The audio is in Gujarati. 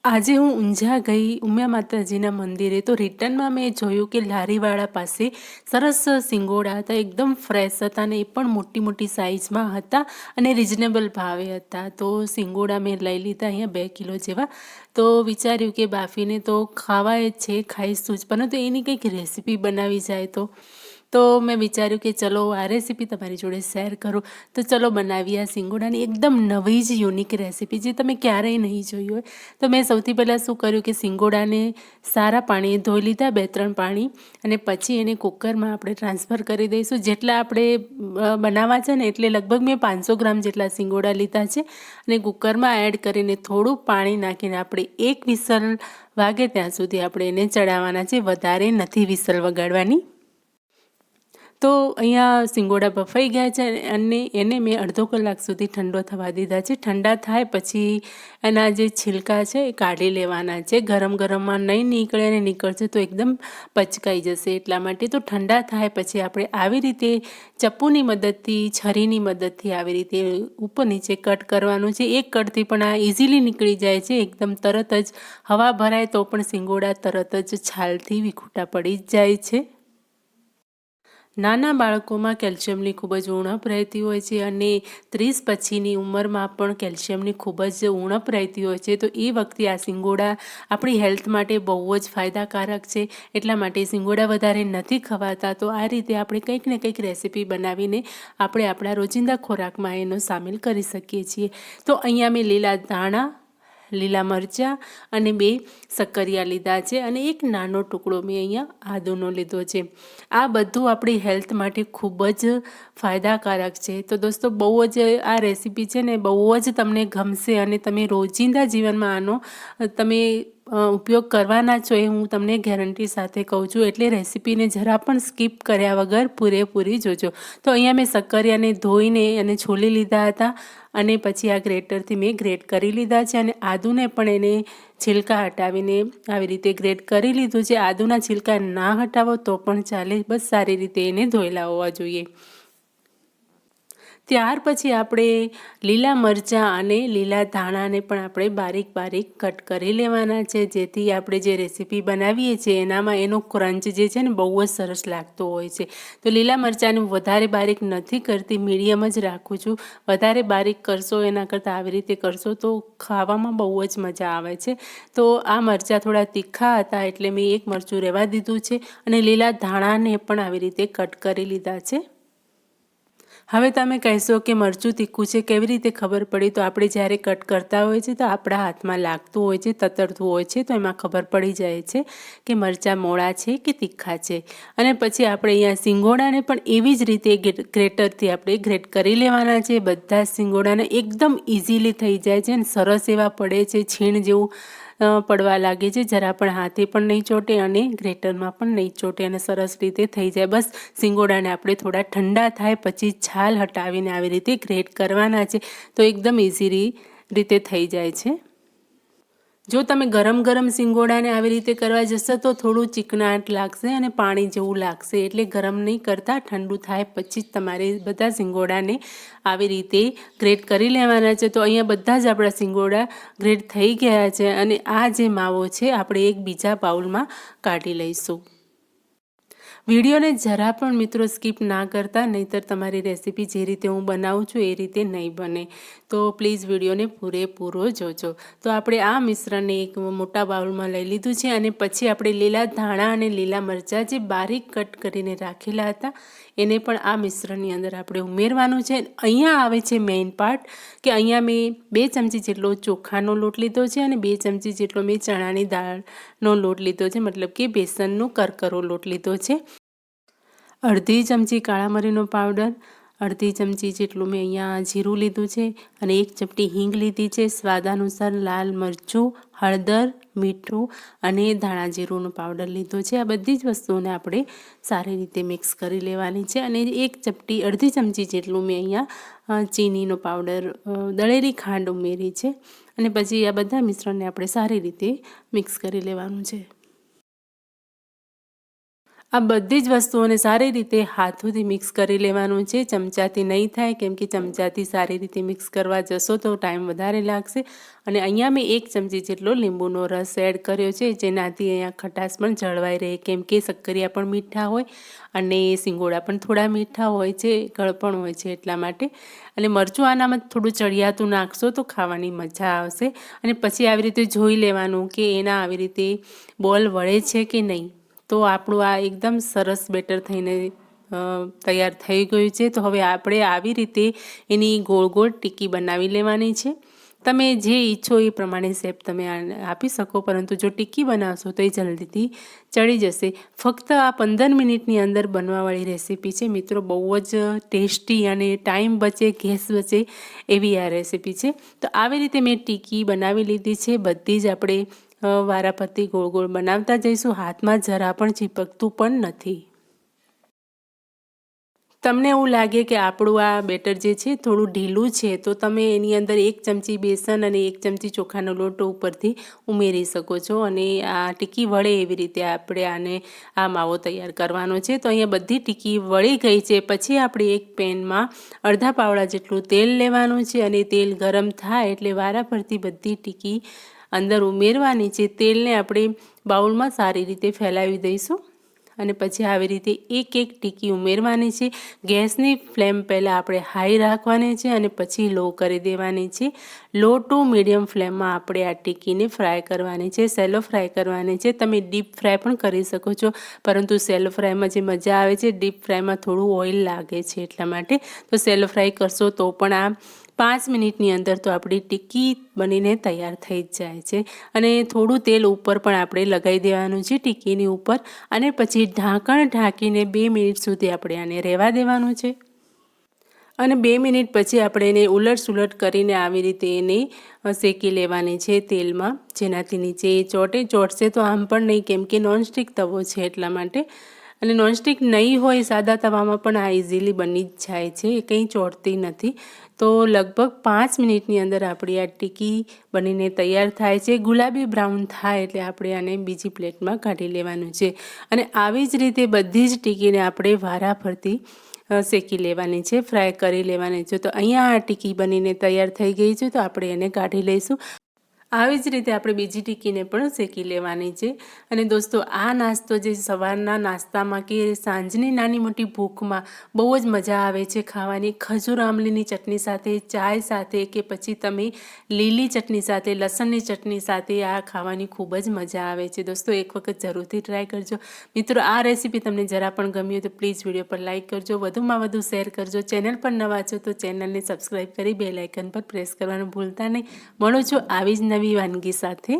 આજે હું ઊંઝા ગઈ ઉમિયા માતાજીના મંદિરે, તો રિટર્નમાં મેં જોયું કે લારીવાળા પાસે સરસ સિંગોડા હતા, એકદમ ફ્રેશ હતા અને એ પણ મોટી મોટી સાઇઝમાં હતા અને રિઝનેબલ ભાવે હતા. તો સિંગોડા મેં લઈ લીધા અહીંયા 2 કિલો જેવા. તો વિચાર્યું કે બાફીને તો ખાવાય જ છે, ખાઈશું જ, પરંતુ એની કંઈક રેસીપી બનાવી જાય તો મેં વિચાર્યું કે ચલો આ રેસીપી તમારી જોડે શેર કરું. તો ચલો બનાવીએ આ સિંગોડાની એકદમ નવી જ યુનિક રેસીપી જે તમે ક્યારેય નહીં જોઈ હોય. તો મેં સૌથી પહેલાં શું કર્યું કે સિંગોડાને સારા પાણીએ ધોઈ લીધા, 2-3 પાણી, અને પછી એને કુકરમાં આપણે ટ્રાન્સફર કરી દઈશું. જેટલા આપણે બનાવવા છે ને એટલે લગભગ મેં 500 ગ્રામ જેટલા સિંગોડા લીધા છે અને કુકરમાં એડ કરીને થોડું પાણી નાખીને આપણે 1 વિસલ વાગે ત્યાં સુધી આપણે એને ચડાવવાના છે, વધારે નથી વિસલ વગાડવાની. તો અહીંયા સિંગોડા બફાઈ ગયા છે અને એને મેં અડધો કલાક સુધી ઠંડો થવા દીધા છે. ઠંડા થાય પછી એના જે છિલકા છે એ કાઢી લેવાના છે. ગરમ ગરમમાં નહીં નીકળે, અને નીકળશે તો એકદમ પચકાઈ જશે, એટલા માટે. તો ઠંડા થાય પછી આપણે આવી રીતે ચપ્પુની મદદથી, છરીની મદદથી આવી રીતે ઉપર નીચે કટ કરવાનું છે. એક કટથી પણ આ ઇઝીલી નીકળી જાય છે, એકદમ તરત જ. હવા ભરાય તો પણ સિંગોડા તરત જ છાલથી વિખૂટા પડી જ જાય છે. નાના બાળકોમાં કેલ્શિયમની ખૂબ જ ઉણપ રહેતી હોય છે અને 30 પછીની ઉંમરમાં પણ કેલ્શિયમની ખૂબ જ ઉણપ રહેતી હોય છે. તો એ વખતે આ સિંગોડા આપણી હેલ્થ માટે બહુ જ ફાયદાકારક છે. એટલા માટે સિંગોડા વધારે નથી ખવાતા. તો આ રીતે આપણે કંઈક ને કંઈક રેસીપી બનાવીને આપણે આપણા રોજિંદા ખોરાકમાં એનો સામેલ કરી શકીએ છીએ. તો અહીંયા મેં લીલા ધાણા, લીલા મરચાં અને 2 શક્કરિયા લીધા છે અને એક નાનો ટુકડો મેં અહીંયા આદુનો લીધો છે. આ બધું આપણી હેલ્થ માટે ખૂબ જ ફાયદાકારક છે. તો દોસ્તો, બહુ જ આ રેસીપી છે ને બહુ જ તમને ગમશે અને તમે રોજિંદા જીવનમાં આનો તમે ઉપયોગ કરવાના છો, એ હું તમને ગેરંટી સાથે કહું છું. એટલે રેસીપીને જરા પણ સ્કીપ કર્યા વગર પૂરેપૂરી જોજો. તો અહીંયા મેં શક્કરિયાને ધોઈને અને છોલી લીધા હતા અને પછી આ ગ્રેટરથી મેં ગ્રેટ કરી લીધા છે અને આદુને પણ એને છિલકા હટાવીને આવી રીતે ગ્રેટ કરી લીધું છે. આદુના છિલકા ના હટાવો તો પણ ચાલે, બસ સારી રીતે એને ધોયેલા હોવા જોઈએ. ત્યાર પછી આપણે લીલા મરચાં અને લીલા ધાણાને પણ આપણે બારીક બારીક કટ કરી લેવાના છે, જેથી આપણે જે રેસીપી બનાવીએ છીએ એનામાં એનો ક્રંચ જે છે ને બહુ જ સરસ લાગતો હોય છે. તો લીલા મરચાંને વધારે બારીક નથી કરતી, મીડિયમ જ રાખું છું. વધારે બારીક કરશો એના કરતાં આવી રીતે કરશો તો ખાવામાં બહુ જ મજા આવે છે. તો આ મરચાં થોડા તીખા હતા એટલે મેં એક મરચું રહેવા દીધું છે અને લીલા ધાણાને પણ આવી રીતે કટ કરી લીધા છે. હવે તમે કહેશો કે મરચું તીખું છે, કેવી રીતે ખબર પડી? તો આપણે જ્યારે કટ કરતા હોય છે તો આપણા હાથમાં લાગતું હોય છે, તતરતું હોય છે, તો એમાં ખબર પડી જાય છે કે મરચાં મોળા છે કે તીખા છે. અને પછી આપણે અહીંયા સિંગોડાને પણ એવી જ રીતે ગ્રેટરથી આપણે ગ્રેટ કરી લેવાના છે. બધા સિંગોડાને એકદમ ઇઝીલી થઈ જાય છે અને સરસ એવા પડે છે, છીણ જેવું પડવા લાગે છે. જરા પણ હાથે પણ નહીં ચોટે અને ગ્રેટરમાં પણ નહીં ચોટે અને સરસ રીતે થઈ જાય. બસ સિંગોડાને આપણે થોડા ઠંડા થાય પછી છાલ હટાવીને આવી રીતે ગ્રેટ કરવાના છે, તો એકદમ ઇઝી રીતે થઈ જાય છે. જો તમે ગરમ ગરમ સિંગોડાને આવી રીતે કરવા જશો તો થોડું ચીકણાટ લાગશે અને પાણી જેવું લાગશે. એટલે ગરમ નહીં કરતા, ઠંડુ થાય પછી જ તમારે બધા સિંગોડાને આવી રીતે ગ્રેટ કરી લેવાના છે. તો અહીંયા બધા જ આપણા સિંગોડા ગ્રેટ થઈ ગયા છે અને આ જે માવો છે આપણે એક બીજા બાઉલમાં કાઢી લઈશું. વિડીયોને જરા પણ મિત્રો સ્કીપ ના કરતા, નહીંતર તમારી રેસીપી જે રીતે હું બનાવું છું એ રીતે નહીં બને. તો પ્લીઝ વિડીયોને પૂરેપૂરો જોજો. તો આપણે આ મિશ્રણને એક મોટા બાઉલમાં લઈ લીધું છે અને પછી આપણે લીલા ધાણા અને લીલા મરચાં જે બારીક કટ કરીને રાખેલા હતા એને પણ આ મિશ્રણની અંદર આપણે ઉમેરવાનું છે. અહીંયા આવે છે મેઇન પાર્ટ, કે અહીંયા મેં 2 ચમચી જેટલો ચોખાનો લોટ લીધો છે અને 2 ચમચી જેટલો મેં ચણાની દાળનો લોટ લીધો છે, મતલબ કે બેસનનો કરકરો લોટ લીધો છે. અડધી ચમચી કાળા મરીનો પાવડર, અડધી ચમચી જેટલું મેં અહીંયા જીરું લીધું છે અને 1 ચપટી હિંગ લીધી છે. સ્વાદ અનુસાર લાલ મરચું, હળદર, મીઠું અને ધાણા જીરુંનો પાવડર લીધો છે. આ બધી જ વસ્તુઓને આપણે સારી રીતે મિક્સ કરી લેવાની છે અને અડધી ચમચી જેટલું મેં અહીંયા ચીનીનો પાવડર, દળેલી ખાંડ ઉમેરી છે અને પછી આ બધા મિશ્રણને આપણે સારી રીતે મિક્સ કરી લેવાનું છે. આ બધી જ વસ્તુઓને સારી રીતે હાથોથી મિક્સ કરી લેવાનું છે, ચમચાથી નહીં થાય, કેમ કે ચમચાથી સારી રીતે મિક્સ કરવા જશો તો ટાઈમ વધારે લાગશે. અને અહીંયા મેં 1 ચમચી જેટલો લીંબુનો રસ એડ કર્યો છે, જેનાથી અહીંયા ખટાશ પણ જળવાઈ રહે, કેમ કે શક્કરિયા પણ મીઠા હોય અને સિંગોડા પણ થોડા મીઠા હોય છે, ગળપણ હોય છે એટલા માટે. અને મરચું આનામાં થોડું ચડિયાતું નાખશો તો ખાવાની મજા આવશે. અને પછી આવી રીતે જોઈ લેવાનું કે એના આવી રીતે બોલ વળે છે કે નહીં. તો આપણું આ એકદમ સરસ બેટર થઈને તૈયાર થઈ ગયું છે. તો હવે આપણે આવી રીતે એની ગોળ ગોળ ટીકી બનાવી લેવાની છે. તમે જે ઈચ્છો એ પ્રમાણે શેપ તમે આપી શકો, પરંતુ જો ટીકી બનાવશો તો એ જલ્દીથી ચડી જશે. ફક્ત આ 15 મિનિટની અંદર બનવાવાળી રેસીપી છે મિત્રો, બહુ જ ટેસ્ટી અને ટાઈમ બચે, ગેસ બચે એવી આ રેસીપી છે. તો આવી રીતે મેં ટીકી બનાવી લીધી છે. બધી જ આપણે વારાફરતી ગોળ ગોળ બનાવતા જઈશું, હાથમાં જરા પણ ચીપકતું પણ નથી. તમને એવું લાગે કે આપણું આ બેટર જે છે થોડું ઢીલું છે, તો તમે એની અંદર 1 ચમચી બેસન અને 1 ચમચી ચોખાનો લોટ ઉપરથી ઉમેરી શકો છો. અને આ ટીકી વળે એવી રીતે આપણે આને આ માવો તૈયાર કરવાનો છે. તો અહીંયા બધી ટીકી વળી ગઈ છે. પછી આપણે એક પેનમાં અડધા પાવડા જેટલું તેલ લેવાનું છે અને તેલ ગરમ થાય એટલે વારાફરતી બધી ટીકી અંદર ઉમેરવાની છે. તેલને આપણે બાઉલમાં સારી રીતે ફેલાવી દઈશું અને પછી આવી રીતે એક એક ટીકી ઉમેરવાની છે. ગેસની ફ્લેમ પહેલાં આપણે હાઈ રાખવાની છે અને પછી લો કરી દેવાની છે. લો ટુ મીડિયમ ફ્લેમમાં આપણે આ ટીકીને ફ્રાય કરવાની છે, સેલો ફ્રાય કરવાની છે. તમે ડીપ ફ્રાય પણ કરી શકો છો, પરંતુ સેલો ફ્રાયમાં જે મજા આવે છે, ડીપ ફ્રાયમાં થોડું ઓઇલ લાગે છે એટલા માટે. તો સેલો ફ્રાય કરશો તો પણ આ 5 મિનિટની અંદર તો આપણી ટીકી બનીને તૈયાર થઈ જ જાય છે. અને થોડું તેલ ઉપર પણ આપણે લગાવી દેવાનું છે ટીકીની ઉપર. અને પછી ઢાંકણ ઢાંકીને 2 મિનિટ સુધી આપણે આને રહેવા દેવાનું છે. અને 2 મિનિટ પછી આપણે એને ઉલટ સુલટ કરીને આવી રીતે એને શેકી લેવાની છે તેલમાં, જેનાથી નીચે ચોટશે તો આમ પણ નહીં, કેમ કે નોનસ્ટિક તવો છે એટલા માટે. અને નોનસ્ટિક નહીં હોય સાદા તવામાં પણ આ ઇઝીલી બની જ જાય છે, એ કંઈ ચોટતી નથી. તો લગભગ 5 મિનિટની અંદર આપણી આ ટીકી બનીને તૈયાર થાય છે. ગુલાબી બ્રાઉન થાય એટલે આપણે આને બીજી પ્લેટમાં કાઢી લેવાનું છે. અને આવી જ રીતે બધી જ ટીકીને આપણે વારાફરતી શેકી લેવાની છે, ફ્રાય કરી લેવાની છે. તો અહીંયા આ ટીકી બનીને તૈયાર થઈ ગઈ છે, તો આપણે એને કાઢી લઈશું. આવી જ રીતે આપણે બીજી ટીકીને પણ શેકી લેવાની છે. અને દોસ્તો, આ નાસ્તો જે સવારના નાસ્તામાં કે સાંજની નાની મોટી ભૂખમાં બહુ જ મજા આવે છે ખાવાની. ખજૂર આમલીની ચટણી સાથે, ચાય સાથે, કે પછી તમે લીલી ચટણી સાથે, લસણની ચટણી સાથે આ ખાવાની ખૂબ જ મજા આવે છે. દોસ્તો, એક વખત જરૂરથી ટ્રાય કરજો. મિત્રો, આ રેસીપી તમને જરા પણ ગમી હોય તો પ્લીઝ વિડીયો પર લાઇક કરજો, વધુમાં વધુ શેર કરજો. ચેનલ પર નવા છો તો ચેનલને સબસ્ક્રાઈબ કરી બેલ આઇકન પર પ્રેસ કરવાનું ભૂલતા નહીં. મળું છું આવી જ નવી વાનગી સાથે.